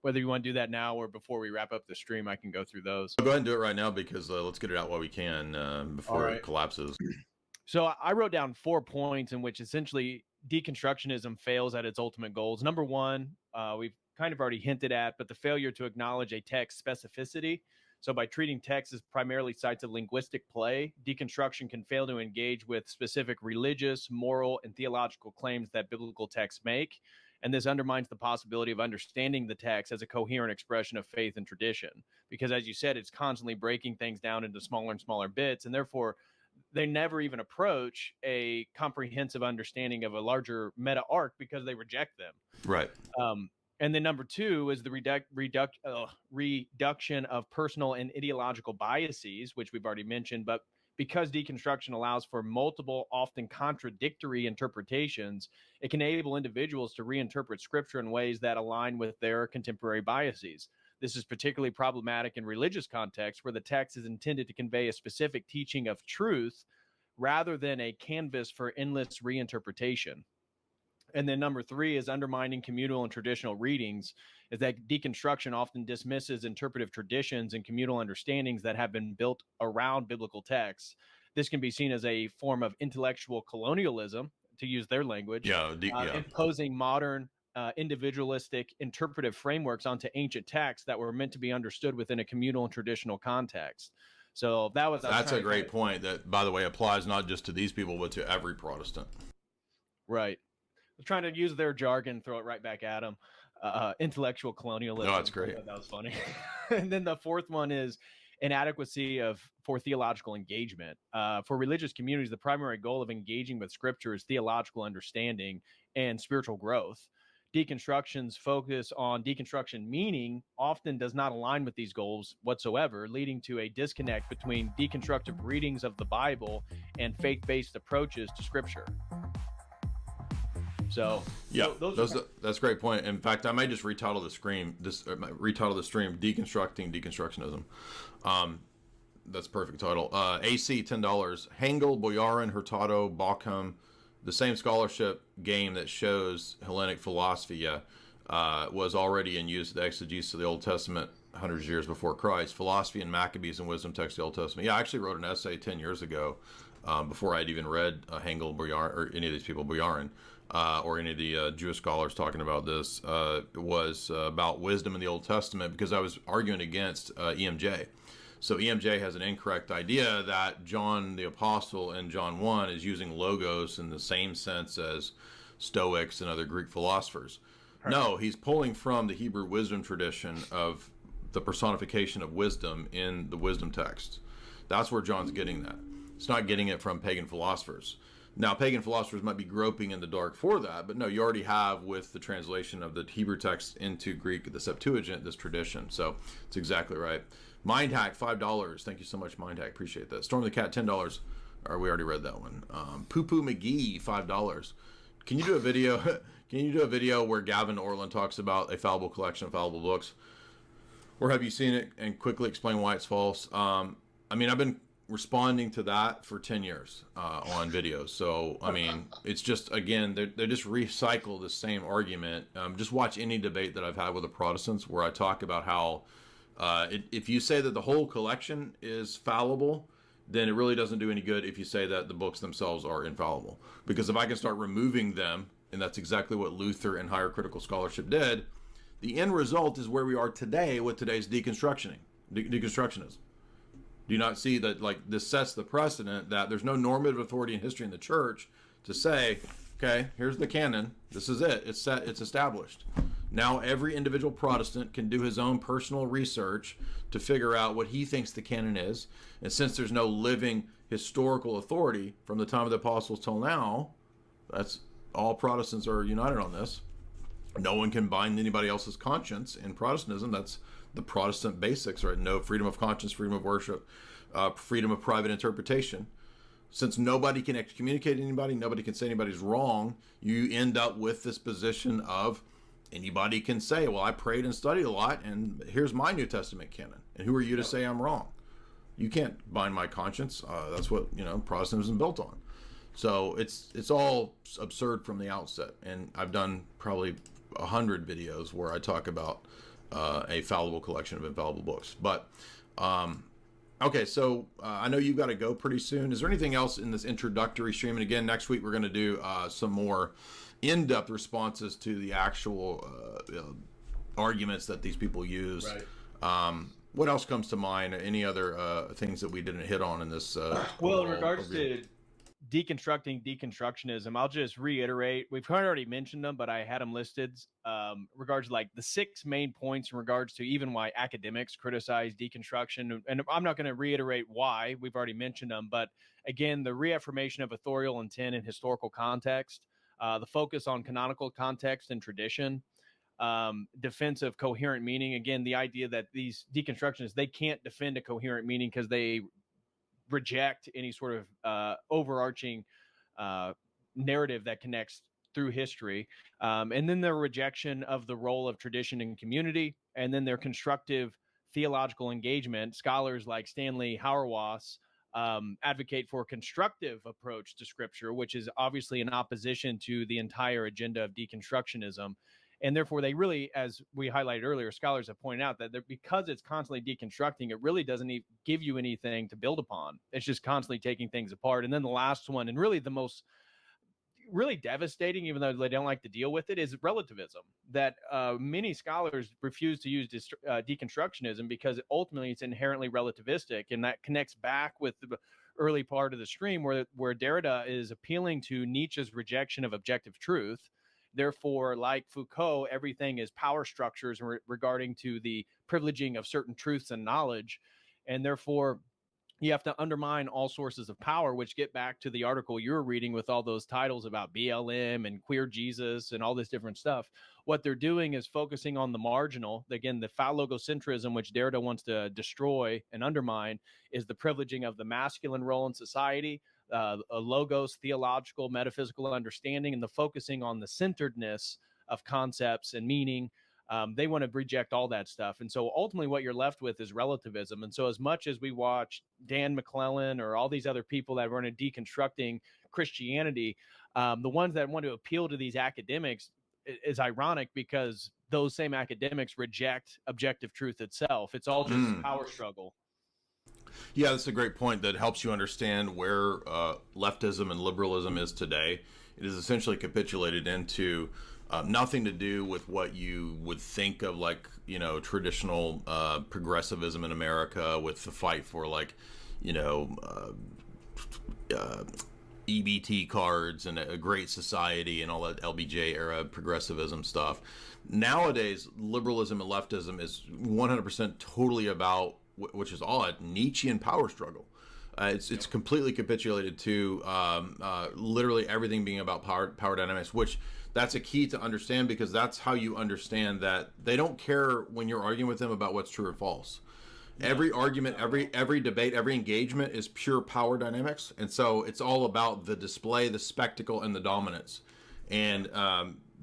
whether you want to do that now or before we wrap up the stream, I can go through those. Go ahead and do it right now, because let's get it out while we can before it collapses. So I wrote down 4 points in which essentially deconstructionism fails at its ultimate goals. Number one, we've kind of already hinted at, but the failure to acknowledge a text specificity. So by treating text as primarily sites of linguistic play, deconstruction can fail to engage with specific religious, moral, and theological claims that biblical texts make. And this undermines the possibility of understanding the text as a coherent expression of faith and tradition. Because as you said, it's constantly breaking things down into smaller and smaller bits. And therefore, they never even approach a comprehensive understanding of a larger meta arc because they reject them. Right. And then number two is the reduction of personal and ideological biases, which we've already mentioned. But because deconstruction allows for multiple, often contradictory interpretations, it can enable individuals to reinterpret scripture in ways that align with their contemporary biases. This is particularly problematic in religious contexts where the text is intended to convey a specific teaching of truth rather than a canvas for endless reinterpretation. And then number three is undermining communal and traditional readings, is that deconstruction often dismisses interpretive traditions and communal understandings that have been built around biblical texts. This can be seen as a form of intellectual colonialism, to use their language, imposing modern individualistic interpretive frameworks onto ancient texts that were meant to be understood within a communal and traditional context. So that's a great point that, by the way, applies not just to these people, but to every Protestant. Right. Trying to use their jargon, throw it right back at them. Intellectual colonialism. No, that's great. That was funny. And then the fourth one is inadequacy for theological engagement. For religious communities, the primary goal of engaging with scripture is theological understanding and spiritual growth. Deconstruction's focus on deconstruction meaning often does not align with these goals whatsoever, leading to a disconnect between deconstructive readings of the Bible and faith-based approaches to scripture. So yeah, that's a great point. In fact, I might just retitle the stream "Deconstructing Deconstructionism." That's a perfect title. AC $10. Hegel, Boyarin, Hurtado, Bauckham, the same scholarship game that shows Hellenic philosophy was already in use at the exegesis of the Old Testament hundreds of years before Christ. Philosophy and Maccabees and wisdom text of the Old Testament. Yeah, I actually wrote an essay 10 years ago before I'd even read Hegel, Boyarin, or any of these people, Boyarin. Or any of the Jewish scholars talking about this, was about wisdom in the Old Testament, because I was arguing against EMJ. So EMJ has an incorrect idea that John the Apostle in John 1 is using logos in the same sense as Stoics and other Greek philosophers. Right. No, he's pulling from the Hebrew wisdom tradition of the personification of wisdom in the wisdom text. That's where John's getting that. It's not getting it from pagan philosophers. Now, pagan philosophers might be groping in the dark for that, but no, you already have, with the translation of the Hebrew text into Greek, the Septuagint, this tradition. So it's exactly right. Mindhack, $5. Thank you so much, Mindhack. Appreciate that. Storm the Cat, $10. Or we already read that one. Poo Poo McGee, $5. Can you do a video? Can you do a video where Gavin Orland talks about a fallible collection of fallible books? Or have you seen it and quickly explain why it's false? I mean, I've been responding to that for 10 years on videos. So, I mean, it's just, again, they just recycle the same argument. Just watch any debate that I've had with the Protestants where I talk about how if you say that the whole collection is fallible, then it really doesn't do any good if you say that the books themselves are infallible. Because if I can start removing them, and that's exactly what Luther and higher critical scholarship did, the end result is where we are today with today's deconstructionism. Do you not see that, like, this sets the precedent that there's no normative authority in history in the church to say, okay, here's the canon, this is it, it's set, it's established. Now every individual Protestant can do his own personal research to figure out what he thinks the canon is. And since there's no living historical authority from the time of the apostles till now, that's all Protestants are united on this. No one can bind anybody else's conscience in Protestantism. That's the Protestant basics, right? No freedom of conscience, freedom of worship, freedom of private interpretation. Since nobody can excommunicate anybody, nobody can say anybody's wrong, you end up with this position of anybody can say, well, I prayed and studied a lot, and here's my New Testament canon. And who are you to say I'm wrong? You can't bind my conscience. That's what, Protestantism is built on. So it's all absurd from the outset. And I've done probably 100 videos where I talk about a fallible collection of infallible books. But okay, so I know you've got to go pretty soon. Is there anything else in this introductory stream? And again, next week we're going to do some more in-depth responses to the actual arguments that these people use. Right. What else comes to mind? Any other things that we didn't hit on in this? Well, in regards to deconstructing deconstructionism, I'll just reiterate. We've kind of already mentioned them, but I had them listed. Regards to like the 6 main points in regards to even why academics criticize deconstruction, and I'm not going to reiterate why. We've already mentioned them, but again, the reaffirmation of authorial intent and historical context, the focus on canonical context and tradition, defense of coherent meaning. Again, the idea that these deconstructionists, they can't defend a coherent meaning because they reject any sort of overarching narrative that connects through history. And then their rejection of the role of tradition and community, and then their constructive theological engagement. Scholars like Stanley Hauerwas advocate for a constructive approach to scripture, which is obviously in opposition to the entire agenda of deconstructionism. And therefore, they really, as we highlighted earlier, scholars have pointed out that because it's constantly deconstructing, it really doesn't give you anything to build upon. It's just constantly taking things apart. And then the last one, and really the most really devastating, even though they don't like to deal with it, is relativism. That many scholars refuse to use deconstructionism because ultimately it's inherently relativistic. And that connects back with the early part of the stream where Derrida is appealing to Nietzsche's rejection of objective truth. Therefore, like Foucault, everything is power structures regarding to the privileging of certain truths and knowledge. And therefore, you have to undermine all sources of power, which get back to the article you're reading with all those titles about BLM and queer Jesus and all this different stuff. What they're doing is focusing on the marginal. Again, the phallogocentrism, which Derrida wants to destroy and undermine, is the privileging of the masculine role in society, a logos, theological, metaphysical understanding, and the focusing on the centeredness of concepts and meaning. They want to reject all that stuff. And so ultimately what you're left with is relativism. And so as much as we watch Dan McClellan or all these other people that run a deconstructing Christianity, the ones that want to appeal to these academics is ironic because those same academics reject objective truth itself. It's all just power struggle. Yeah, that's a great point that helps you understand where leftism and liberalism is today. It is essentially capitulated into nothing to do with what you would think of like, traditional progressivism in America with the fight for like, EBT cards and a great society and all that LBJ era progressivism stuff. Nowadays, liberalism and leftism is 100% totally about, which is odd, Nietzschean power struggle. It's completely capitulated to literally everything being about power dynamics, which that's a key to understand because that's how you understand that they don't care when you're arguing with them about what's true or false. Every argument, every debate, every engagement is pure power dynamics. And so it's all about the display, the spectacle, and the dominance. And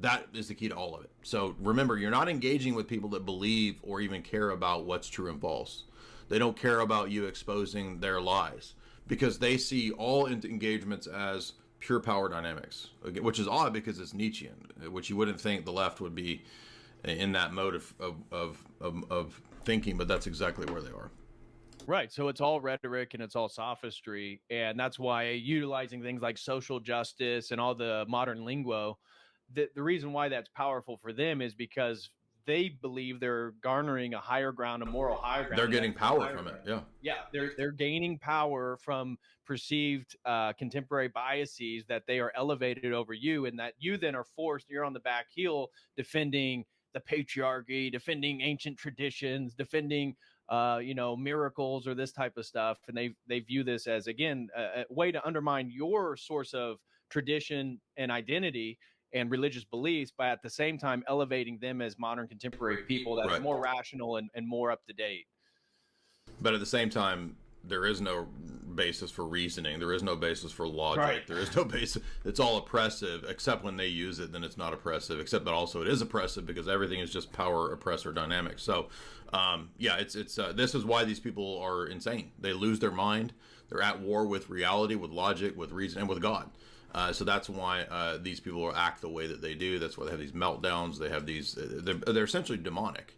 that is the key to all of it. So remember, you're not engaging with people that believe or even care about what's true and false. They don't care about you exposing their lies because they see all engagements as pure power dynamics, which is odd because it's Nietzschean, which you wouldn't think the left would be in that mode of thinking, but that's exactly where they are. Right. So it's all rhetoric and it's all sophistry. And that's why utilizing things like social justice and all the modern lingo, the reason why that's powerful for them is because they believe they're garnering a higher ground, a moral higher ground. They're getting power from it. Yeah. Yeah. They're gaining power from perceived contemporary biases that they are elevated over you, and that you then are forced, you're on the back heel defending the patriarchy, defending ancient traditions, defending miracles or this type of stuff. And they view this as, again, a way to undermine your source of tradition and identity and religious beliefs, but at the same time elevating them as modern contemporary people that are more rational and more up to date. But at the same time, there is no basis for reasoning. There is no basis for logic. Right. There is no basis. It's all oppressive, except when they use it, then it's not oppressive, except that also it is oppressive because everything is just power oppressor dynamics. So, it's this is why these people are insane. They lose their mind. They're at war with reality, with logic, with reason, and with God. So that's why these people act the way that they do. That's why they have these meltdowns. They have these. They're essentially demonic.